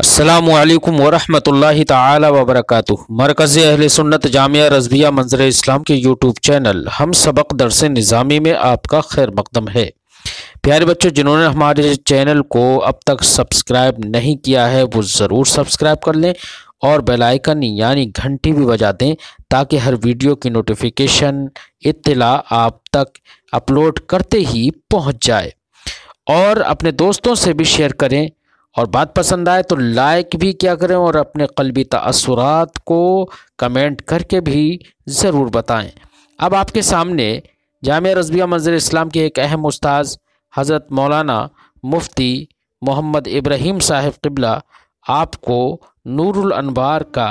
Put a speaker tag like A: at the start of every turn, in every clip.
A: السلام علیکم ورحمۃ اللہ تعالی وبرکاتہ۔ مرکز اہل سنت جامعہ رضویہ منظر اسلام کے یوٹیوب چینل ہم سبق درس نظامی میں آپ کا خیر مقدم ہے۔ پیارے بچوں، جنہوں نے ہمارے چینل کو اب تک سبسکرائب نہیں کیا ہے وہ ضرور سبسکرائب کر لیں اور بیل آئیکن یعنی گھنٹی بھی بجا دیں تاکہ ہر ویڈیو کی نوٹیفیکیشن اطلاع آپ تک اپلوڈ کرتے ہی پہنچ جائے، اور اپنے دوستوں سے بھی شیئر کریں، اور بات پسند آئے تو لائک بھی کیا کریں، اور اپنے قلبی تاثرات کو کمنٹ کر کے بھی ضرور بتائیں۔ اب آپ کے سامنے جامعہ رضویہ منظر اسلام کے ایک اہم استاذ حضرت مولانا مفتی محمد ابراہیم صاحب قبلہ آپ کو نور الانوار کا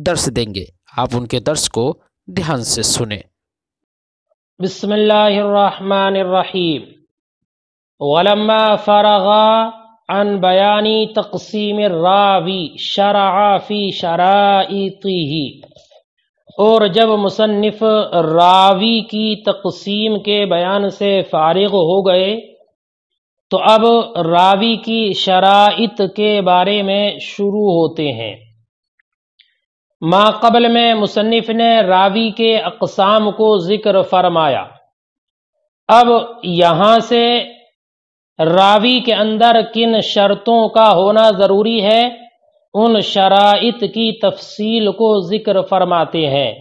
A: درس دیں گے۔ آپ ان کے درس کو دھیان سے سنیں۔
B: بسم اللہ الرحمن الرحیم۔ ولما فرغ عن بیانی تقسیم الراوی شرع فی شرائطہ، اور جب مصنف راوی کی تقسیم کے بیان سے فارغ ہو گئے تو اب راوی کی شرائط کے بارے میں شروع ہوتے ہیں۔ ما قبل میں مصنف نے راوی کے اقسام کو ذکر فرمایا، اب یہاں سے راوی کے اندر کن شرطوں کا ہونا ضروری ہے ان شرائط کی تفصیل کو ذکر فرماتے ہیں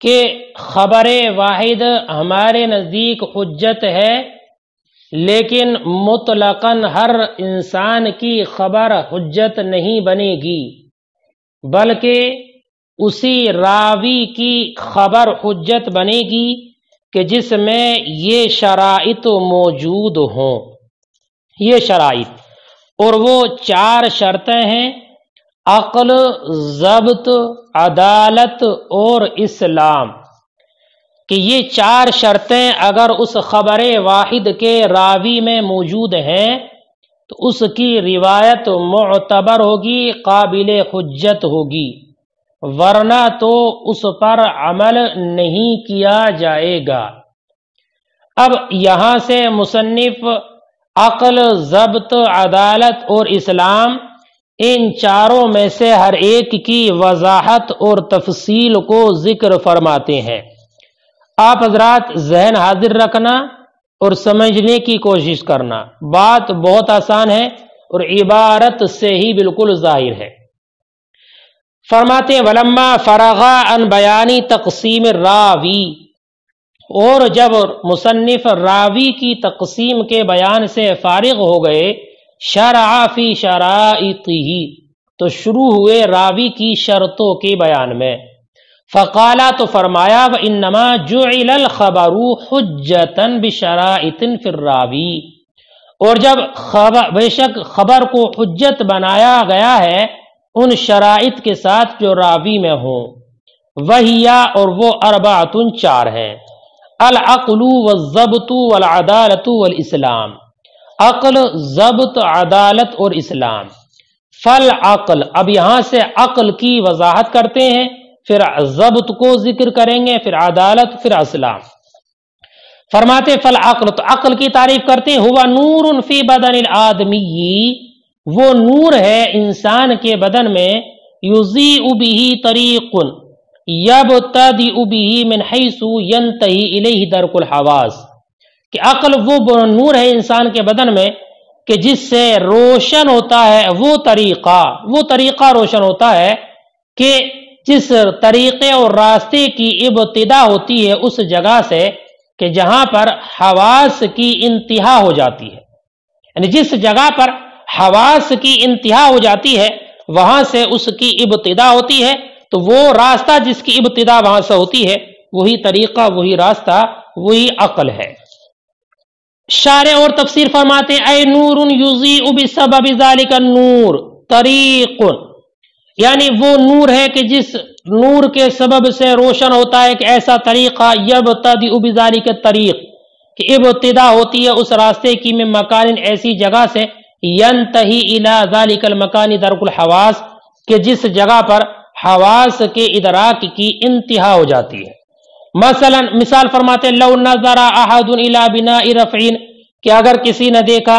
B: کہ خبر واحد ہمارے نزدیک حجت ہے، لیکن مطلقاً ہر انسان کی خبر حجت نہیں بنے گی، بلکہ اسی راوی کی خبر حجت بنے گی کہ جس میں یہ شرائط موجود ہوں۔ یہ شرائط اور وہ 4 شرطیں ہیں: عقل، ضبط، عدالت اور اسلام، کہ یہ 4 شرطیں اگر اس خبر واحد کے راوی میں موجود ہیں تو اس کی روایت معتبر ہوگی، قابل حجت ہوگی، ورنہ تو اس پر عمل نہیں کیا جائے گا۔ اب یہاں سے مصنف عقل، ضبط، عدالت اور اسلام، ان 4 میں سے ہر ایک کی وضاحت اور تفصیل کو ذکر فرماتے ہیں۔ آپ حضرات ذہن حاضر رکھنا اور سمجھنے کی کوشش کرنا، بات بہت آسان ہے اور عبارت سے ہی بالکل ظاہر ہے۔ فرماتے ہیں ولما فرغ عن بیانی تقسیم الراوی، اور جب مصنف راوی کی تقسیم کے بیان سے فارغ ہو گئے، شرع فی شرائطہ، تو شروع ہوئے راوی کی شرطوں کے بیان میں۔ فقالا، تو فرمایا وانما جعل الخبر حجتا بشرائط فی الراوی، اور جب بے شک خبر کو حجت بنایا گیا ہے ان شرائط کے ساتھ جو راوی میں ہوں، وہیا، اور وہ 4 ہیں: العقل والضبط والعدالت والاسلام، عقل، ضبط، عدالت اور اسلام۔ فالعقل، اب یہاں سے عقل کی وضاحت کرتے ہیں، پھر ضبط کو ذکر کریں گے، پھر عدالت، پھر اسلام۔ فرماتے فالعقل، تو عقل کی تعریف کرتے ہیں، ہوا نور فی بدن الآدمی، وہ نور ہے انسان کے بدن میں، یضیء بہ طریق یبتدئ بہ من حیث ینتہی الیہ درک الحواس، کہ عقل وہ نور ہے انسان کے بدن میں کہ جس سے روشن ہوتا ہے وہ طریقہ روشن ہوتا ہے کہ جس طریقے اور راستے کی ابتدا ہوتی ہے اس جگہ سے کہ جہاں پر حواس کی انتہا ہو جاتی ہے، یعنی جس جگہ پر حواس کی انتہا ہو جاتی ہے وہاں سے اس کی ابتدا ہوتی ہے، تو وہ راستہ جس کی ابتدا وہاں سے ہوتی ہے وہی طریقہ، وہی راستہ، وہی عقل ہے۔ شارح اور تفسیر فرماتے ہیں اے نور یضیء بسبب ذلک النور طریق، یعنی وہ نور ہے کہ جس نور کے سبب سے روشن ہوتا ہے کہ ایسا طریقہ، یبتدئ بذلک الطریق، کہ ابتدا ہوتی ہے اس راستے کی، میں مکان، ایسی جگہ سے، ینتہی الی ذلک المکان درک الحواس، کہ جس جگہ پر حواس کے ادراک کی انتہا ہو جاتی ہے۔ مثلا مثال فرماتے لو نظر احد الی بناء رفع، کہ اگر کسی نے دیکھا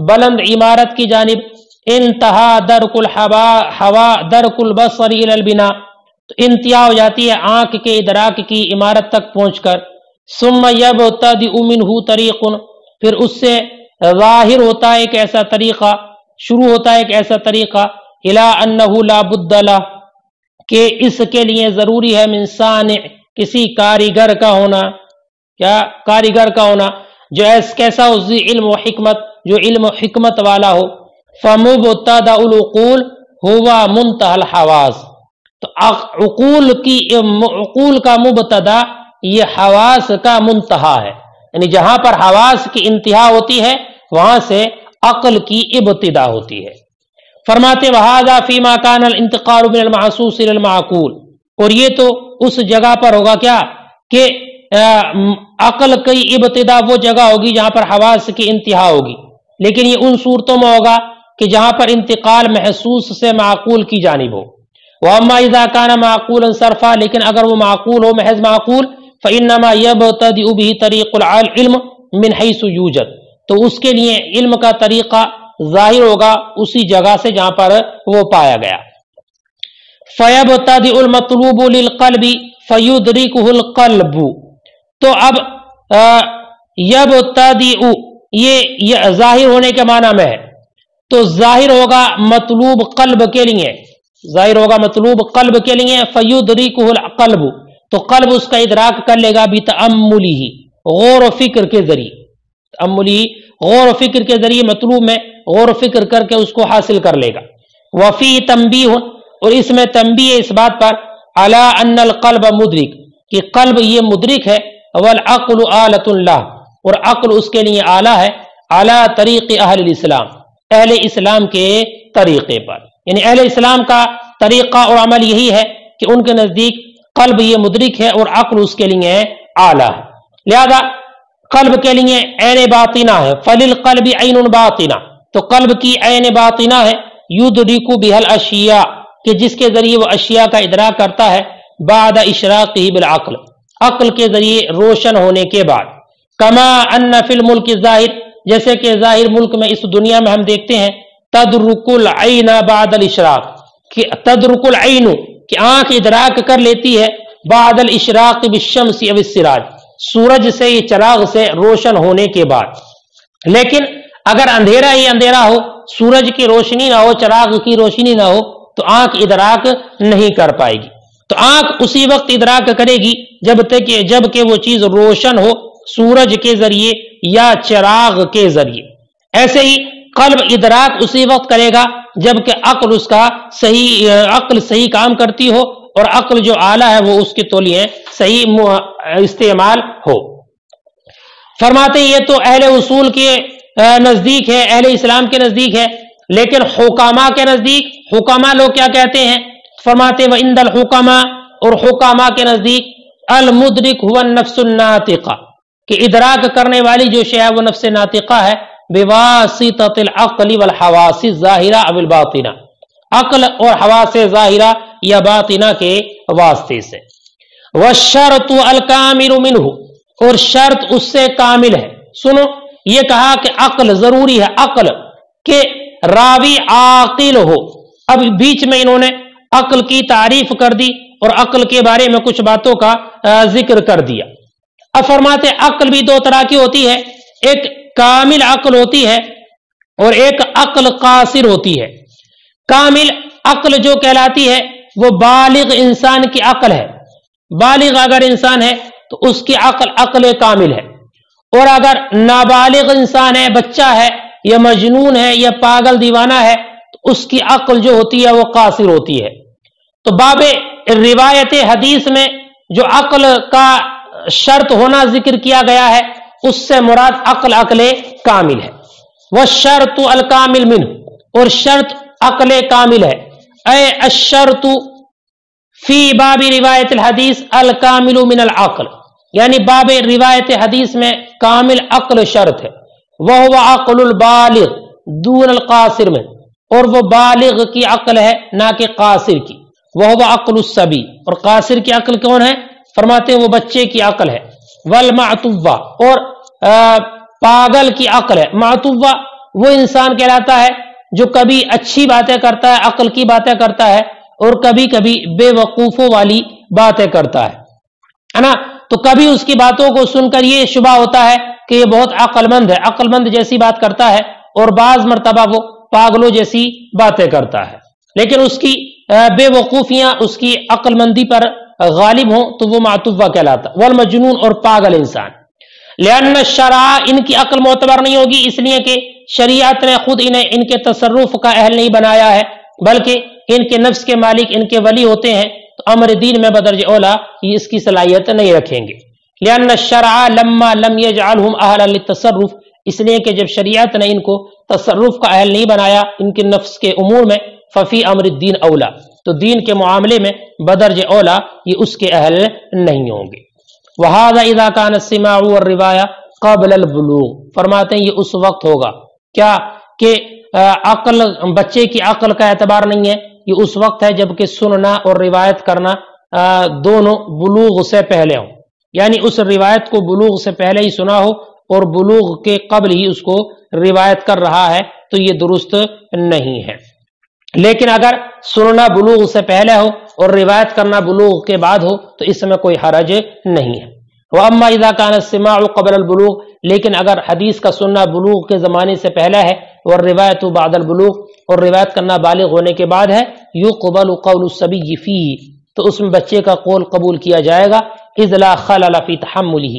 B: بلند عمارت کی جانب، انتہا درک الحوا درک البصر الی البنا، تو انتہا ہو جاتی ہے آنکھ کے ادراک کی عمارت تک پہنچ کر. ثم یبتدئ منہ طریق، پھر اس سے ظاہر ہوتا ہے ایک ایسا طریقہ، شروع ہوتا ہے ایک ایسا طریقہ، الی انہ لا بد لہ، کہ اس کے لیے ضروری ہے من صانع، کسی کاریگر کا ہونا. کیا؟ کاریگر کا ہونا، جو کیسا ہو؟ ذی علم و حکمت، جو علم و حکمت والا ہو. فمبتدأ العقول ہوا منتہی الحواس، تو عقول کا مبتدا یہ حواس کا منتہا ہے، یعنی جہاں پر حواس کی انتہا ہوتی ہے وہاں سے عقل کی ابتدا ہوتی ہے. فرماتے وہذا فیما کان الانتقال من المحسوس الى المعقول، اور یہ تو اس جگہ پر ہوگا کیا کہ عقل کی ابتدا وہ جگہ ہوگی جہاں پر حواس کی انتہا ہوگی، لیکن یہ ان صورتوں میں ہوگا کہ جہاں پر انتقال محسوس سے معقول کی جانب ہو. واما اذا كان معقولا صرفا، لیکن اگر وہ معقول ہو، محض معقول، فانما يبتدئ به طریق العلم من حيث يوجد، تو اس کے لیے علم کا طریقہ ظاہر ہوگا اسی جگہ سے جہاں پر وہ پایا گیا. فيبتدئ المطلوب للقلب فيدركه القلب، تو اب یبتدئ یہ ظاہر ہونے کے معنی میں ہے، تو ظاہر ہوگا مطلوب قلب کے لیے، ظاہر ہوگا مطلوب قلب کے لیے. فیدرکہ القلب، تو قلب اس کا ادراک کر لے گا بتأملہ، غور و فکر کے ذریعے، تأملہ غور و فکر کے ذریعے مطلوب میں غور و فکر کر کے اس کو حاصل کر لے گا. وفی تنبیہ، اور اس میں تنبیہ اس بات پر علی ان القلب مدرک، کہ قلب یہ مدرک ہے، والعقل آلۃ اللہ، اور عقل اس کے لیے آلہ ہے، علی طریق اہل الاسلام، اہل اسلام کے طریقے پر. یعنی اہل اسلام کا طریقہ اور عمل یہی ہے کہ ان کے نزدیک قلب یہ مدرک ہے اور عقل اس کے لیے آلہ ہے. لہذا قلب کے لیے عین باطنہ ہے، فللقلب عین باطنہ، تو قلب کی عین باطنہ ہے، یدرک بها الاشیاء، کہ جس کے ذریعے وہ اشیاء کا ادراک کرتا ہے، بعد اشراقہ بالعقل، عقل کے ذریعے روشن ہونے کے بعد. کما ان فی الملک الظاہر، جیسے کہ ظاہر ملک میں اس دنیا میں ہم دیکھتے ہیں، تدرک العین بعد الاشراق، کہ تدرک العین، کہ آنکھ ادراک کر لیتی ہے، بعد الاشراق بالشمس او السراج، سورج سے یا چراغ سے روشن ہونے کے بعد. لیکن اگر اندھیرا ہی اندھیرا ہو، سورج کی روشنی نہ ہو، چراغ کی روشنی نہ ہو، تو آنکھ ادراک نہیں کر پائے گی. تو آنکھ اسی وقت ادراک کرے گی جب کہ وہ چیز روشن ہو، سورج کے ذریعے یا چراغ کے ذریعے. ایسے ہی قلب ادراک اسی وقت کرے گا جب کہ عقل اس کا صحیح کام کرتی ہو، اور عقل جو آلہ ہے وہ اس کے تولیے صحیح استعمال ہو. فرماتے یہ تو اہل اصول کے نزدیک ہے، اہل اسلام کے نزدیک ہے، لیکن حکامہ کے نزدیک، حکامہ لوگ کیا کہتے ہیں؟ فرماتے وعند الحکماء، اور حکامہ کے نزدیک المدرک هو النفس الناطقہ، کہ ادراک کرنے والی جو شے ہے وہ نفس ناطقہ ہے، بواسطۃ العقل والحواس الظاہرہ او الباطنہ، عقل اور حواس ظاہرہ یا باطنہ کے واسطے سے. والشرط الکامل منہ، اور شرط اس سے کامل ہے. سنو، یہ کہا کہ عقل ضروری ہے، عقل کہ راوی عاقل ہو. اب بیچ میں انہوں نے عقل کی تعریف کر دی اور عقل کے بارے میں کچھ باتوں کا ذکر کر دیا. اب فرماتے عقل بھی دو طرح کی ہوتی ہے، ایک کامل عقل ہوتی ہے اور ایک عقل قاصر ہوتی ہے. کامل عقل جو کہلاتی ہے وہ بالغ انسان کی عقل ہے. بالغ اگر انسان ہے تو اس کی عقل کامل ہے، اور اگر نابالغ انسان ہے، بچہ ہے یا مجنون ہے یا پاگل دیوانہ ہے، تو اس کی عقل جو ہوتی ہے وہ قاصر ہوتی ہے. تو باب روایت حدیث میں جو عقل کا شرط ہونا ذکر کیا گیا ہے اس سے مراد عقل کامل ہے. والشرط الکامل منہ، اور شرط عقل کامل ہے. اے الشرط فی باب روایت الحدیث الکامل من العقل، یعنی باب روایت حدیث میں کامل عقل شرط ہے. وہو عقل البالغ دون القاصر میں، اور وہ بالغ کی عقل ہے نہ کہ قاصر کی. وہو عقل الصبی، اور قاصر کی عقل کون ہے؟ فرماتے ہیں وہ بچے کی عقل ہے. والمعتوہ، اور پاگل کی عقل ہے. معتوہ وہ انسان کہلاتا ہے جو کبھی اچھی باتیں کرتا ہے، عقل کی باتیں کرتا ہے، اور کبھی کبھی بے وقوفوں والی باتیں کرتا ہے نا. تو کبھی اس کی باتوں کو سن کر یہ شبہ ہوتا ہے کہ یہ بہت عقل مند ہے، عقل مند جیسی بات کرتا ہے، اور بعض مرتبہ وہ پاگلوں جیسی باتیں کرتا ہے، لیکن اس کی بے وقوفیاں اس کی عقل مندی پر غالب ہوں تو وہ معتوہ کہلاتا. والمجنون، اور پاگل انسان. لأن الشرع، ان کی عقل معتبر نہیں ہوگی، اس لیے کہ شریعت نے خود انہیں ان کے تصرف کا اہل نہیں بنایا ہے، بلکہ ان کے نفس کے مالک ان کے ولی ہوتے ہیں، تو امر دین میں بدرجہ اولا یہ اس کی صلاحیت نہیں رکھیں گے. لأن الشرع لما لم يجعلهم اہلا للتصرف، اس لیے کہ جب شریعت نے ان کو تصرف کا اہل نہیں بنایا ان کے نفس کے امور میں، ففی امر الدین اولا، تو دین کے معاملے میں بدرجہ اولا یہ اس کے اہل نہیں ہوں گے. وہذا اذا كان السماع والرواية قبل البلوغ، فرماتے ہیں یہ اس وقت ہوگا کیا کہ عقل، بچے کی عقل کا اعتبار نہیں ہے، یہ اس وقت ہے جب کہ سننا اور روایت کرنا دونوں بلوغ سے پہلے ہوں، یعنی اس روایت کو بلوغ سے پہلے ہی سنا ہو اور بلوغ کے قبل ہی اس کو روایت کر رہا ہے تو یہ درست نہیں ہے. لیکن اگر سننا بلوغ سے پہلے ہو اور روایت کرنا بلوغ کے بعد ہو تو اس میں کوئی حرج نہیں ہے. وَأَمَّا إِذَا كَانَ السِّمَاعُ قَبْلَ الْبُلُوغِ، لیکن اگر حدیث کا سننا بلوغ کے زمانے سے پہلے ہے، وَالرِّوَایَةُ بَعْدَ الْبُلُوغِ، اور روایت کرنا بالغ ہونے کے بعد ہے، يُقْبَلُ قَوْلُ الصَّبِيِّ فِيهِ، تو اس میں بچے کا قول قبول کیا جائے گا، إِذْ لَا خَلَلَ فِي تَحَمُّلِهِ،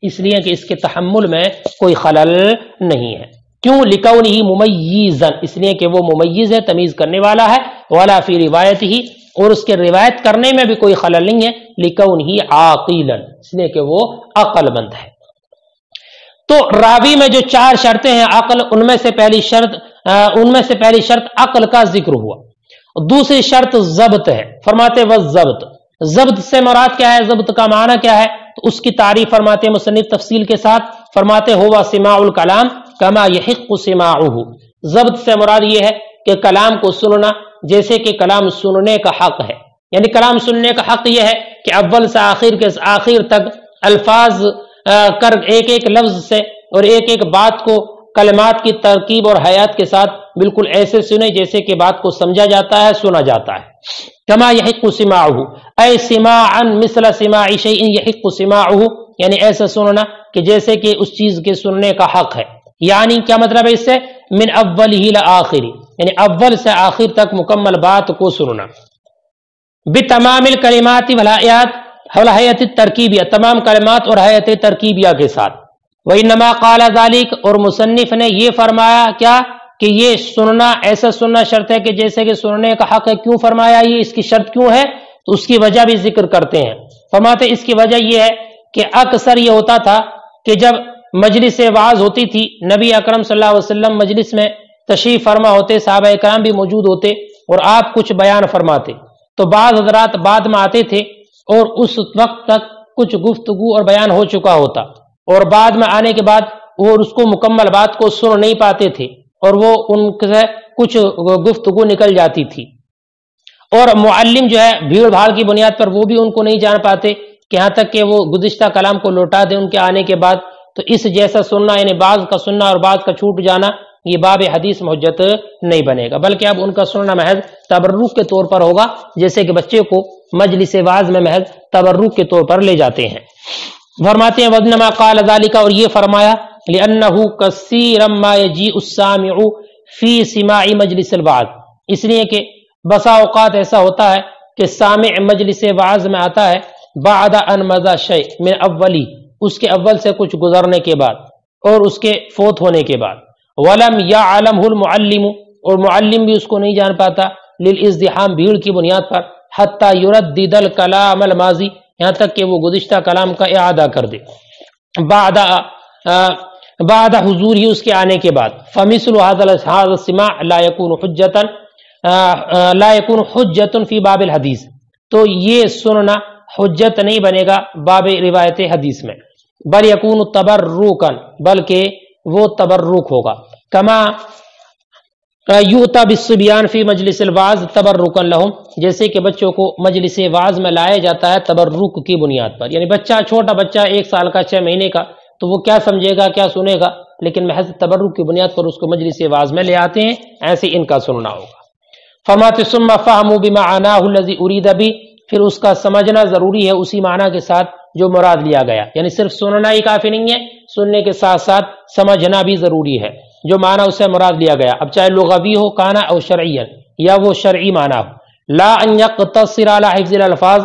B: اس لیے کہ اس کے تحمل میں کوئی خلل نہیں ہے. کیوں؟ لِكَوْنِهِ مُمَيِّزًا، اس لیے کہ وہ ممیز ہے، تمیز کرنے والا ہے، وَلَا فِي رِوَایَتِهِ، اور اس کے روایت کرنے میں بھی کوئی خلل نہیں ہے، لِكَوْنِهِ عَاقِلًا، اس لیے کہ وہ عقل مند ہے. تو راوی میں جو 4 شرطیں ہیں عقل، ان میں سے پہلی شرط عقل کا ذکر ہوا. دوسری شرط ضبط ہے، فرماتے والضبط، ضبط سے مراد کیا ہے، ضبط کا معنی کیا ہے، تو اس کی تعریف فرماتے ہیں مصنف تفصیل کے ساتھ، فرماتے ہوا سماع الکلام کما یحق سماعه، ضبط سے مراد یہ ہے کہ کلام کو سننا جیسے کہ کلام سننے کا حق ہے، یعنی کلام سننے کا حق یہ ہے کہ اول سے آخر تک الفاظ کر ایک ایک لفظ سے اور ایک ایک بات کو کلمات کی ترکیب اور حیات کے ساتھ بالکل ایسے سنیں جیسے کہ بات کو سمجھا جاتا ہے، سنا جاتا ہے. کما یحق سماعه، اے سماعا مثل سماع شیء یحق سماعه، یعنی ایسا سننا کہ جیسے کہ اس چیز کے سننے کا حق ہے. یعنی کیا مطلب ہے اس سے، من اوله لآخری، یعنی اول سے آخر تک مکمل بات کو سننا. بتمام الکلمات والحیات الترکیبیہ، تمام کلمات اور حیات ترکیبیہ کے ساتھ. وَإِنَّمَا قَالَ ذَلِكَ، اور مصنف نے یہ فرمایا کیا کہ یہ سننا، ایسا سننا شرط ہے کہ جیسے کہ سننے کا حق ہے. کیوں فرمایا یہ، اس کی شرط کیوں ہے، تو اس کی وجہ بھی ذکر کرتے ہیں. فرماتے اس کی وجہ یہ ہے کہ اکثر یہ ہوتا تھا کہ جب مجلس وعظ ہوتی تھی، نبی اکرم صلی اللہ علیہ وسلم مجلس میں تشریف فرما ہوتے، صحابہ اکرام بھی موجود ہوتے اور آپ کچھ بیان فرماتے، تو بعض حضرات بعد میں آتے تھے اور اس وقت تک کچھ گفتگو اور بیان ہو چکا ہوتا، اور بعد میں آنے کے بعد وہ اس کو مکمل بات کو سن نہیں پاتے تھے اور وہ ان سے کچھ گفتگو نکل جاتی تھی. اور معلم جو ہے بھیڑ بھاڑ کی بنیاد پر وہ بھی ان کو نہیں جان پاتے کہ یہاں تک کہ وہ گزشتہ کلام کو لوٹا دیں ان کے آنے کے بعد. تو اس جیسا سننا، یعنی بعض کا سننا اور بعض کا چھوٹ جانا، یہ باب حدیث میں حجت نہیں بنے گا، بلکہ اب ان کا سننا محض تبرک کے طور پر ہوگا، جیسے کہ بچے کو مجلس واعظ میں محض تبرک کے طور پر لے جاتے ہیں. فرماتے ہیں وَإِنَّمَا قَالَ ذَلِكَ، اور یہ فرمایا لِأَنَّهُ كَثِيرًا مَا يَجِيءُ السَّامِعُ فِي سِمَاعِ مَجْلِسِ الْوَعْظِ، اس لیے کہ بسا اوقات ایسا ہوتا ہے کہ سامع مجلس واعظ میں آتا ہے بعد ان مضى شيء من اولی، اس کے اول سے کچھ گزرنے کے بعد اور اس کے فوت ہونے کے بعد. ولم يعلمه المعلم، اور معلم بھی اس کو نہیں جان پاتا، للازدحام، بھیڑ کی بنیاد پر، حتى يردد الكلام الماضی، یہاں تک کہ وہ گزشتہ کلام کا اعادہ کر دے، بعد حضور ہی، اس کے آنے کے بعد. فمثل هذا السماع لا يكون حجة في باب الحدیث، تو یہ سننا حجت نہیں بنے گا باب روایت حدیث میں. بل یکون تبرکا، بلکہ وہ تبرک ہوگا. کما یؤتی بالصبیان فی مجلس الوعظ تبرکا لہم، جیسے کہ بچوں کو مجلس واعظ میں لایا جاتا ہے تبرک کی بنیاد پر. یعنی بچہ، چھوٹا بچہ 1 سال کا 6 مہینے کا، تو وہ کیا سمجھے گا، کیا سنے گا، لیکن محض تبرک کی بنیاد پر اس کو مجلس واعظ میں لے آتے ہیں، ایسے ان کا سننا ہوگا۔ فرماتے ثم فهموا بمعناه الذي اريد به، پھر اس کا سمجھنا ضروری ہے اسی معنی کے ساتھ جو مراد لیا گیا، یعنی صرف سننا ہی کافی نہیں ہے، سننے کے ساتھ ساتھ سمجھنا بھی ضروری ہے جو معنی اس سے مراد لیا گیا، اب چاہے لغوی ہو کانا او شرعیا یا وہ شرعی معنی ہو۔ لا ان يقتصر على حفظ الالفاظ،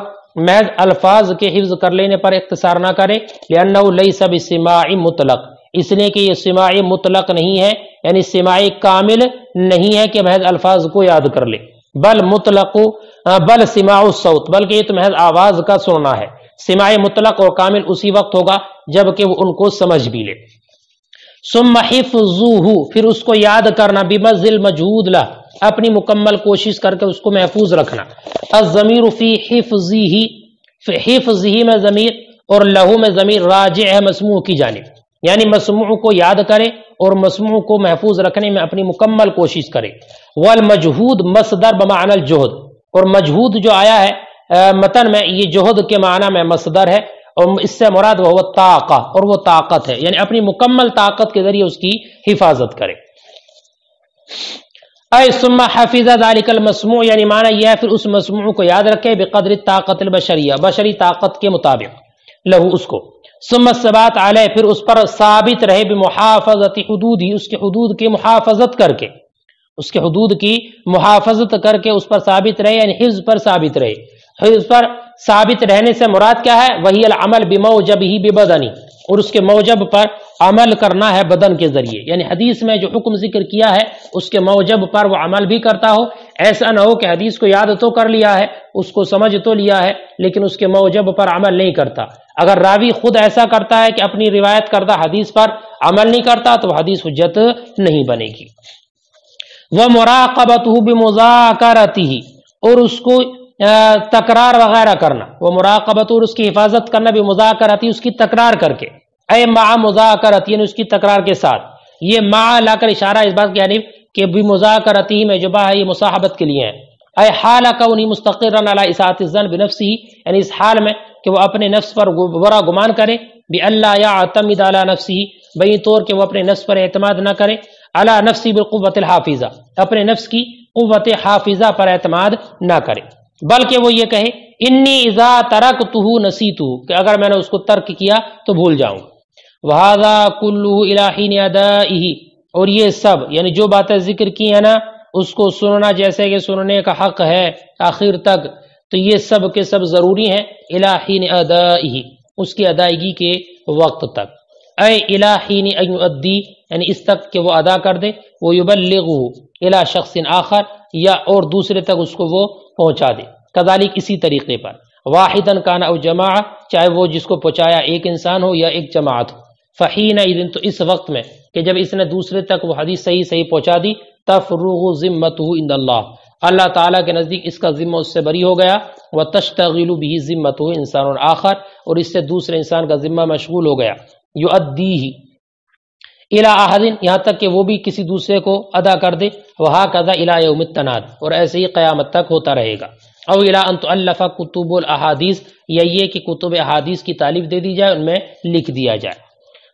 B: محض الفاظ کے حفظ کر لینے پر اختصار نہ کرے، لانه ليس بسماع مطلق، اس لیے کہ یہ سماع مطلق نہیں ہے، یعنی سماع کامل نہیں ہے کہ محض الفاظ کو یاد کر لے، بل سماع الصوت، بلکہ یہ تو محض آواز کا سننا ہے۔ سماع مطلق اور کامل اسی وقت ہوگا جب کہ وہ ان کو سمجھ بھی لے۔ ثم حفظه، پھر اس کو یاد کرنا، بمزل مجہود لہ، اپنی مکمل کوشش کر کے اس کو محفوظ رکھنا۔ الضمیر فی حفظہ، حفظہ میں ضمیر اور لہو میں ضمیر راجع ہے مسموع کی جانب، یعنی مسموع کو یاد کرے اور مسموع کو محفوظ رکھنے میں اپنی مکمل کوشش کرے۔ والمجہود مصدر بمعنی الجہد، اور مجہود جو آیا ہے متن میں یہ جہد کے معنی میں مصدر ہے، اور اس سے مراد وہ طاقہ، اور وہ طاقت ہے، یعنی اپنی مکمل طاقت کے ذریعے اس کی حفاظت کرے۔ اے ثم حفظ ذلك المسموع، یعنی معنی یہ ہے پھر اس مسموع کو یاد رکھے بقدر طاقت البشریہ، بشری طاقت کے مطابق، لہو اس کو۔ ثم الثبات علیہ، پھر اس پر ثابت رہے بمحافظت حدودی، اس کے حدود کی محافظت کر کے، اس کے حدود کی محافظت کر کے اس پر ثابت رہے، یعنی حفظ پر ثابت رہے۔ حفظ پر ثابت رہنے سے مراد کیا ہے؟ وہی العمل بموجبہ ببدنی، اور اس کے موجب پر عمل کرنا ہے بدن کے ذریعے، یعنی حدیث میں جو حکم ذکر کیا ہے اس کے موجب پر وہ عمل بھی کرتا ہو۔ ایسا نہ ہو کہ حدیث کو یاد تو کر لیا ہے، اس کو سمجھ تو لیا ہے، لیکن اس کے موجب پر عمل نہیں کرتا۔ اگر راوی خود ایسا کرتا ہے کہ اپنی روایت کردہ حدیث پر عمل نہیں کرتا تو حدیث حجت نہیں بنے گی۔ وَمُرَاقَبَتُهُ بِمُذَاكَرَتِهِ، اور اس کو تکرار وغیرہ کرنا، وہ مراقبت اور اس کی حفاظت کرنا بھی مذاکرتی، اس کی تکرار کر کے، اے مع مذاکرت، یعنی اس کی تکرار کے ساتھ۔ یہ مع لا کر اشارہ اس بات کی جانب کہ بمذاکرتی میں جو با ہے یہ مصاحبت کے لیے ہے۔ اے حال کونی مستقرا علی اساءۃ الظن بنفسہ، یعنی اس حال میں کہ وہ اپنے نفس پر برا گمان کرے، بألا یعتمد علی نفسہ، بین طور کہ وہ اپنے نفس پر اعتماد نہ کرے، علی نفسہ بالقوۃ الحافظہ، اپنے نفس کی قوت حافظہ پر اعتماد نہ کرے، بلکہ وہ یہ کہے انی اذا ترکتہ نسیتہ، کہ اگر میں نے اس کو ترک کیا تو بھول جاؤں گا۔ وہذا کلہ الی حین ادائہ، اور یہ سب یعنی جو باتیں ذکر کی ہیں نا، اس کو سننا جیسے کہ سننے کا حق ہے آخر تک، تو یہ سب کے سب ضروری ہیں الی حین ادائہ، اس کی ادائیگی کے وقت تک، اے الی حین ان یؤدی، یعنی اس تک کہ وہ ادا کر دے، وہ یبلغہ الی شخص آخر، یا اور دوسرے تک اس کو وہ پہنچا دے، کذالک اسی طریقے پر، واحدن کان او جماعہ، چاہے وہ جس کو پہنچایا ایک انسان ہو یا ایک جماعت ہو، فحینئذ، تو اس وقت میں کہ جب اس نے دوسرے تک وہ حدیث صحیح پہنچا دی، تفرغ ذمتہ عند اللہ، اللہ تعالیٰ کے نزدیک اس کا ذمہ اس سے بری ہو گیا، وتشتغل بہ ذمتہ انسان آخر، اور اس سے دوسرے انسان کا ذمہ مشغول ہو گیا، یؤدیہ الی احد، یہاں تک کہ وہ بھی کسی دوسرے کو ادا کر دے، وہکذا الی یوم التناد، اور ایسے ہی قیامت تک ہوتا رہے گا، او الی ان تؤلف کتب الاحادیث، یا یہ کہ کتب احادیث کی تالیف دے دی جائے، ان میں لکھ دیا جائے۔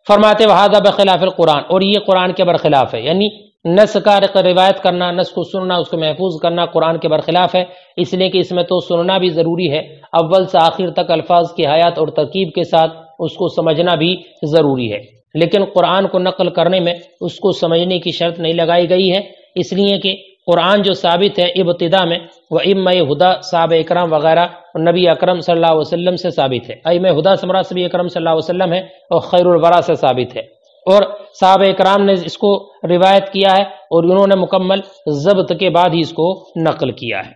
B: فرماتے وہذا بخلاف القرآن، اور یہ قرآن کے برخلاف ہے، یعنی نص کا روایت کرنا، نص کو سننا، اس کو محفوظ کرنا قرآن کے برخلاف ہے، اس لیے کہ اس میں تو سننا بھی ضروری ہے، اول سے آخر تک الفاظ کی حیات اور ترکیب کے ساتھ اس کو سمجھنا بھی ضروری ہے، لیکن قرآن کو نقل کرنے میں اس کو سمجھنے کی شرط نہیں لگائی گئی ہے، اس لیے کہ قرآن جو ثابت ہے ابتدا میں وہ ائمہ ہدی صحابہ اکرام وغیرہ اور نبی اکرم صلی اللہ علیہ وسلم سے ثابت ہے، ائمہ ہدی سے مراد نبی اکرم صلی اللہ علیہ وسلم ہے، اور خیر الورا سے ثابت ہے، اور صحابہ اکرام نے اس کو روایت کیا ہے اور انہوں نے مکمل ضبط کے بعد ہی اس کو نقل کیا ہے۔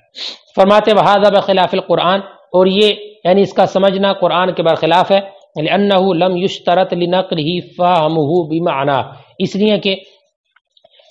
B: فرماتے وہذا بخلاف القرآن، اور یہ یعنی اس کا سمجھنا قرآن کے برخلاف ہے، لأنہ لم یشترط لنقلہ فہمہ بمعنی، اس لیے کہ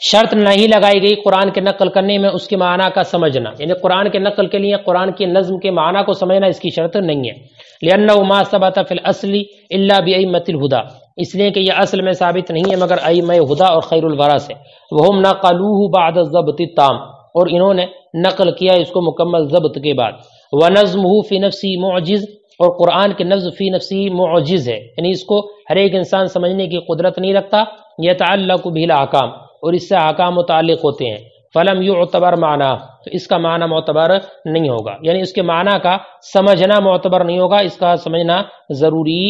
B: شرط نہیں لگائی گئی قرآن کے نقل کرنے میں اس کے معنی کا سمجھنا، یعنی قرآن کے نقل کے لیے قرآن کی نظم کے معنی کو سمجھنا اس کی شرط نہیں ہے، لأنہ ما ثبت فی الاصل الا بأئمة الہدی، اس لیے کہ یہ اصل میں ثابت نہیں ہے مگر ائمہ ہدی اور خیر الورا سے، وہم نقلوہ بعد الضبط التام، اور انہوں نے نقل کیا اس کو مکمل ضبط کے بعد، ونظمہ فی نفسی معجز، اور قرآن کے نظم فی نفسی معجز ہے، یعنی اس کو ہر ایک انسان سمجھنے کی قدرت نہیں رکھتا، یتعلق بہ الاحکام، اور اس سے احکام متعلق ہوتے ہیں، فلم یعتبر معنی، تو اس کا معنی معتبر نہیں ہوگا، یعنی اس کے معنی کا سمجھنا معتبر نہیں ہوگا، اس کا سمجھنا ضروری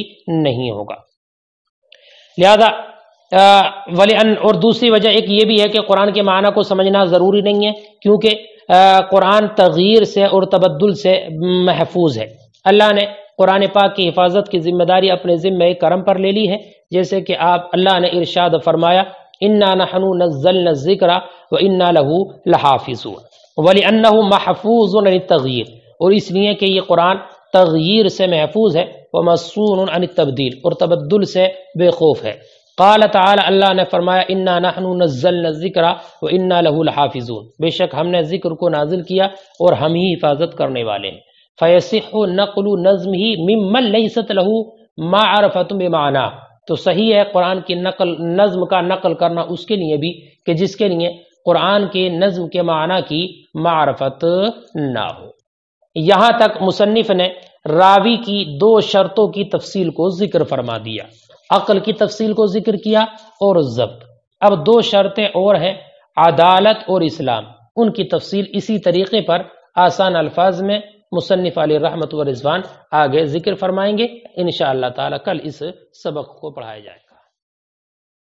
B: نہیں ہوگا۔ لہذا اور دوسری وجہ ایک یہ بھی ہے کہ قرآن کے معنی کو سمجھنا ضروری نہیں ہے، کیونکہ قرآن تغییر سے اور تبدل سے محفوظ ہے۔ اللہ نے قرآن پاک کی حفاظت کی ذمہ داری اپنے ذمہ کرم پر لے لی ہے، جیسے کہ اللہ نے ارشاد فرمایا انا نحن نزلنا الذکر وانا له لحافظون ولانه محفوظ عن التغییر، اور اس لیے کہ یہ قرآن تغییر سے محفوظ ہے، ومصون عن التبدیل، اور تبدل سے بے خوف ہے۔ قال تعالی، اللہ نے فرمایا انا نحن نزلنا الذکر وانا له لحافظون، بے شک ہم نے ذکر کو نازل کیا اور ہم ہی حفاظت کرنے والے ہیں۔ فیصح نقل نظمہ ممن لیست له معرفۃ بمعنی، تو صحیح ہے قرآن کی نظم کا نقل کرنا اس کے لیے بھی کہ جس کے لیے قرآن کے نظم کے معنی کی معرفت نہ ہو۔ یہاں تک مصنف نے راوی کی دو شرطوں کی تفصیل کو ذکر فرما دیا، عقل کی تفصیل کو ذکر کیا اور ضبط۔ اب دو شرطیں اور ہیں، عدالت اور اسلام، ان کی تفصیل اسی طریقے پر آسان الفاظ میں مصنف علیہ رحمت و رضوان آگے ذکر فرمائیں گے۔ انشاءاللہ تعالی کل اس سبق کو پڑھایا جائے۔